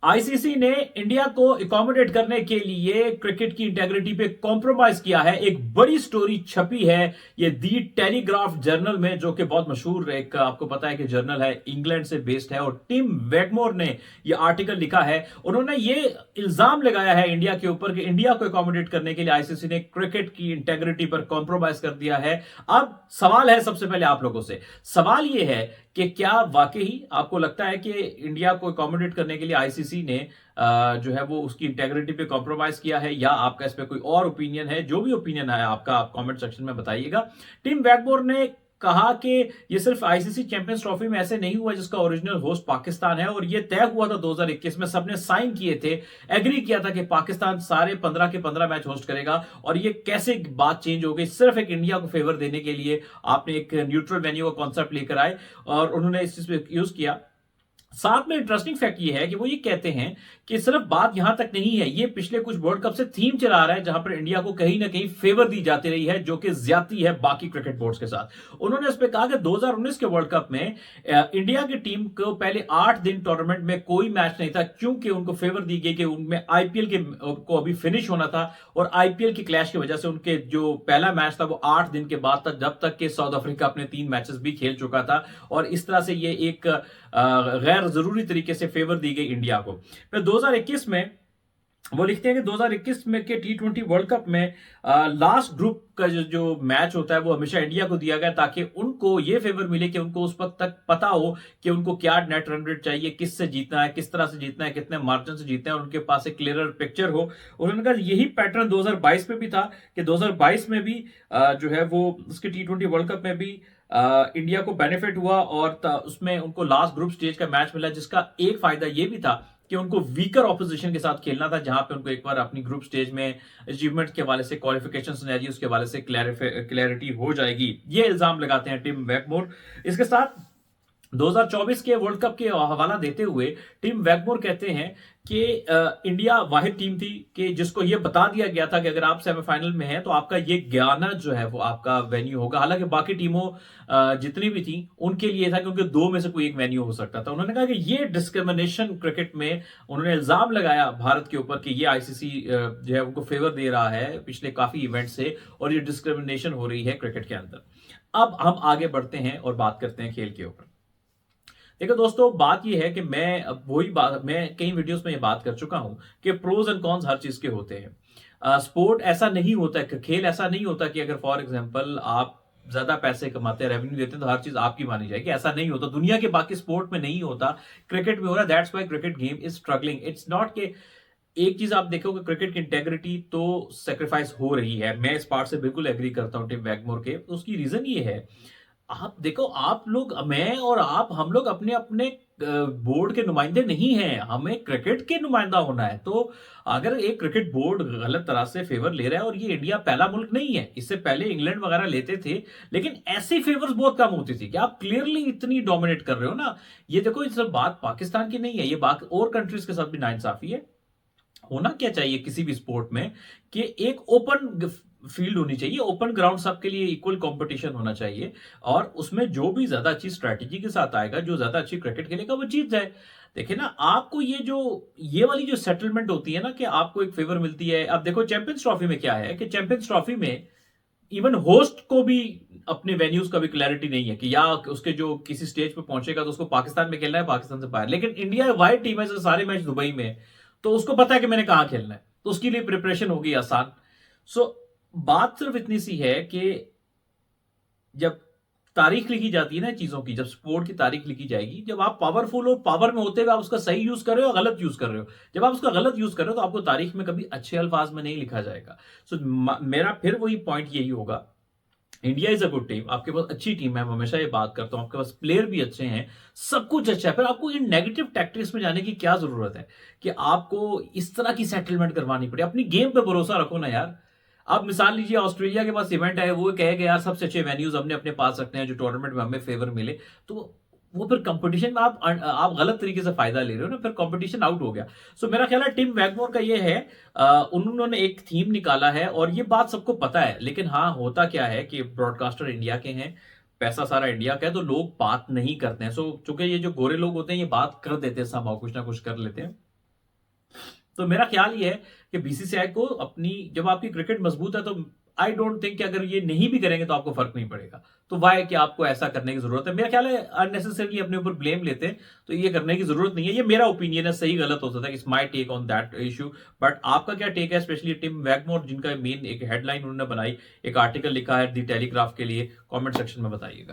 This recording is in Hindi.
आईसीसी ने इंडिया को अकोमोडेट करने के लिए क्रिकेट की इंटेग्रिटी पे कॉम्प्रोमाइज किया है। एक बड़ी स्टोरी छपी है ये दी टेलीग्राफ जर्नल में, जो कि बहुत मशहूर एक आपको पता है कि जर्नल है, इंग्लैंड से बेस्ड है। और टिम वेगमोर ने ये आर्टिकल लिखा है। उन्होंने ये इल्जाम लगाया है इंडिया के ऊपर कि इंडिया को अकोमोडेट करने के लिए आईसीसी ने क्रिकेट की इंटेग्रिटी पर कॉम्प्रोमाइज कर दिया है। अब सवाल है सबसे पहले आप लोगों से, सवाल ये है कि क्या वाकई आपको लगता है कि इंडिया को अकोमोडेट करने के लिए आईसीसी ने जो है वो उसकी इंटेग्रिटी पे कॉम्प्रोमाइज किया है, या आपका इस पे कोई और ओपिनियन है? जो भी ओपिनियन है आपका, आप कमेंट सेक्शन में बताइएगा। टिम वैगमोर ने कहा कि ये सिर्फ आईसीसी चैंपियंस ट्रॉफी में ऐसे नहीं हुआ जिसका ओरिजिनल होस्ट पाकिस्तान है, और ये तय हुआ था 2021 में, सबने साइन किए थे, एग्री किया था कि पाकिस्तान सारे 15 के 15 मैच होस्ट करेगा। और ये कैसे बात चेंज हो गई सिर्फ एक इंडिया को फेवर देने के लिए? आपने एक न्यूट्रल वेन्यू का कॉन्सेप्ट लेकर आए और उन्होंने इस चीज पे यूज किया। साथ में इंटरेस्टिंग फैक्ट ये है कि वो ये कहते हैं कि सिर्फ बात यहां तक नहीं है, ये पिछले कुछ वर्ल्ड कप से थीम चला रहा है जहां पर इंडिया को कहीं ना कहीं फेवर दी जाती रही है, जो कि ज्यादती है बाकी क्रिकेट बोर्ड्स के साथ। उन्होंने इस पे कहा कि 2019 के वर्ल्ड कप में इंडिया की टीम को पहले 8 दिन टूर्नामेंट में कोई मैच नहीं था, क्योंकि उनको फेवर दी गई कि उनमें आईपीएल के को अभी फिनिश होना था, और आईपीएल की क्लैश की वजह से उनके जो पहला मैच था वो 8 दिन के बाद था, जब तक कि साउथ अफ्रीका अपने 3 मैचेस भी खेल चुका था। और इस तरह से ये एक गैर जरूरी तरीके से फेवर दी गई इंडिया को। फिर 2021 में वो लिखते हैं कि 2021 में के टी20 वर्ल्ड कप में लास्ट ग्रुप का जो मैच होता है वो हमेशा इंडिया को दिया गया, ताकि उनको ये फेवर मिले कि उनको उस वक्त तक पता हो कि उनको क्या नेट रन रेट चाहिए, किससे जीतना है, किस तरह से जीतना है, कितने मार्जिन से जीतना है, और उनके पास एक क्लियर पिक्चर हो। उन्होंने कहा यही पैटर्न 2022 में भी था कि 2022 में भी जो है वो उसके टी20 वर्ल्ड कप में भी इंडिया को बेनिफिट हुआ, और उसमें उनको लास्ट ग्रुप स्टेज का मैच मिला, जिसका एक फायदा यह भी था कि उनको वीकर ऑपोजिशन के साथ खेलना था, जहां पे उनको एक बार अपनी ग्रुप स्टेज में अचीवमेंट के हवाले से, क्वालिफिकेशन सिनेरियोस के हवाले से क्लैरिटी हो जाएगी। ये इल्जाम लगाते हैं टिम वेगमोर। इसके साथ 2024 के वर्ल्ड कप के हवाला देते हुए टिम वेगमोर कहते हैं कि इंडिया वाहिद टीम थी कि जिसको ये बता दिया गया था कि अगर आप सेमीफाइनल में हैं तो आपका ये गयाना जो है वो आपका वेन्यू होगा। हालांकि बाकी टीमों जितनी भी थी उनके लिए था कि उनके दो में से कोई एक वेन्यू हो सकता था। उन्होंने कहा कि ये डिस्क्रिमिनेशन क्रिकेट में, उन्होंने इल्जाम लगाया भारत के ऊपर कि ये आईसीसी जो है उनको फेवर दे रहा है पिछले काफी इवेंट से, और ये डिस्क्रिमिनेशन हो रही है क्रिकेट के अंदर। अब हम आगे बढ़ते हैं और बात करते हैं खेल के ऊपर। देखो दोस्तों, बात यह है कि मैं अब वही बात, मैं कई वीडियोस में ये बात कर चुका हूं कि प्रोज एंड कॉन्स हर चीज के होते हैं। स्पोर्ट ऐसा नहीं होता है, खेल ऐसा नहीं होता कि अगर फॉर एग्जांपल आप ज्यादा पैसे कमाते हैं, रेवेन्यू देते हैं, तो हर चीज आपकी मानी जाएगी। ऐसा नहीं होता, दुनिया के बाकी स्पोर्ट में नहीं होता, क्रिकेट में हो रहा है। That's why cricket game is struggling. It's not के एक चीज आप देखोगे, क्रिकेट की इंटेग्रिटी तो सेक्रीफाइस हो रही है। मैं इस पार्ट से बिल्कुल एग्री करता हूं टिम वैगमोर के। उसकी रीजन ये है, आप देखो, आप लोग, मैं और आप, हम लोग अपने अपने बोर्ड के नुमाइंदे नहीं हैं, हमें क्रिकेट के नुमाइंदा होना है। तो अगर एक क्रिकेट बोर्ड गलत तरह से फेवर ले रहा है, और ये इंडिया पहला मुल्क नहीं है, इससे पहले इंग्लैंड वगैरह लेते थे, लेकिन ऐसे फेवर्स बहुत कम होती थी कि आप क्लियरली इतनी डोमिनेट कर रहे हो ना। ये देखो, ये सब बात पाकिस्तान की नहीं है, ये बात और कंट्रीज के साथ भी नाइंसाफी है। होना क्या चाहिए किसी भी स्पोर्ट में कि एक ओपन फील्ड होनी चाहिए, ओपन ग्राउंड, सबके लिए इक्वल कंपटीशन होना चाहिए, और उसमें जो भी ज्यादा अच्छी स्ट्रैटेजी के साथ आएगा, जो ज्यादा अच्छी क्रिकेट खेलेगा, वो जीत जाए। देखिए ना, आपको ये वाली जो सेटलमेंट होती है ना कि आपको एक फेवर मिलती है। अब देखो चैंपियंस ट्रॉफी में क्या है कि चैंपियंस ट्रॉफी में इवन होस्ट को भी अपने वेन्यूज का भी क्लैरिटी नहीं है कि या उसके जो किसी स्टेज पे पहुंचेगा तो उसको पाकिस्तान में खेलना है, पाकिस्तान से बाहर। लेकिन इंडिया वाइड टीम है, सारे मैच दुबई में, तो उसको पता है कि मैंने कहां खेलना है, तो उसके लिए प्रिपरेशन होगी आसान। सो बात सिर्फ इतनी सी है कि जब तारीख लिखी जाती है ना चीजों की, जब स्पोर्ट की तारीख लिखी जाएगी, जब आप पावरफुल और पावर में होते हुए आप उसका सही यूज कर रहे हो, गलत यूज कर रहे हो, जब आप उसका गलत यूज कर रहे हो तो आपको तारीख में कभी अच्छे अल्फाज में नहीं लिखा जाएगा। सो मेरा फिर वही पॉइंट यही होगा, India is a good team, आपके पास अच्छी टीम है, मैं हमेशा ये बात करता हूं, आपके पास प्लेयर भी अच्छे हैं, सब कुछ अच्छा है, फिर आपको इन नेगेटिव टैक्टिक्स में जाने की क्या जरूरत है कि आपको इस तरह की सेटलमेंट करवानी पड़े? अपनी गेम पे भरोसा रखो ना यार। आप मिसाल लीजिए, ऑस्ट्रेलिया के पास इवेंट है, वो कहेगा यार सबसे अच्छे वेन्यूज हमने अपने पास रखने हैं जो टूर्नामेंट में हमें फेवर मिले, तो वो फिर कंपटीशन में आप गलत तरीके से फायदा ले रहे हो ना, फिर कंपटीशन आउट हो गया। सो मेरा ख्याल है टिम वैगमोर का ये है, उन्होंने एक थीम निकाला है और ये बात सबको पता है। लेकिन हाँ, होता क्या है कि ब्रॉडकास्टर इंडिया के हैं, पैसा सारा इंडिया का है, तो लोग बात नहीं करते हैं। सो चूंकि ये जो गोरे लोग होते हैं ये बात कर देते हैं, संभव कुछ ना कुछ कर लेते हैं। तो मेरा ख्याल ये है कि बीसीसीआई को अपनी, जब आपकी क्रिकेट मजबूत है तो आई डोंट थिंक कि अगर ये नहीं भी करेंगे तो आपको फर्क नहीं पड़ेगा। तो वाई कि आपको ऐसा करने की जरूरत है? मेरा ख्याल है अननेसेसरली अपने ऊपर ब्लेम लेते हैं, तो ये करने की जरूरत नहीं है। ये मेरा ओपिनियन है, सही गलत हो सकता है, it's my take on that issue. But आपका क्या टेक है, स्पेशली टिम वैगमोर जिनका मेन एक हेडलाइन उन्होंने बनाई, एक आर्टिकल लिखा है दी टेलीग्राफ के लिए, कमेंट सेक्शन में बताइएगा।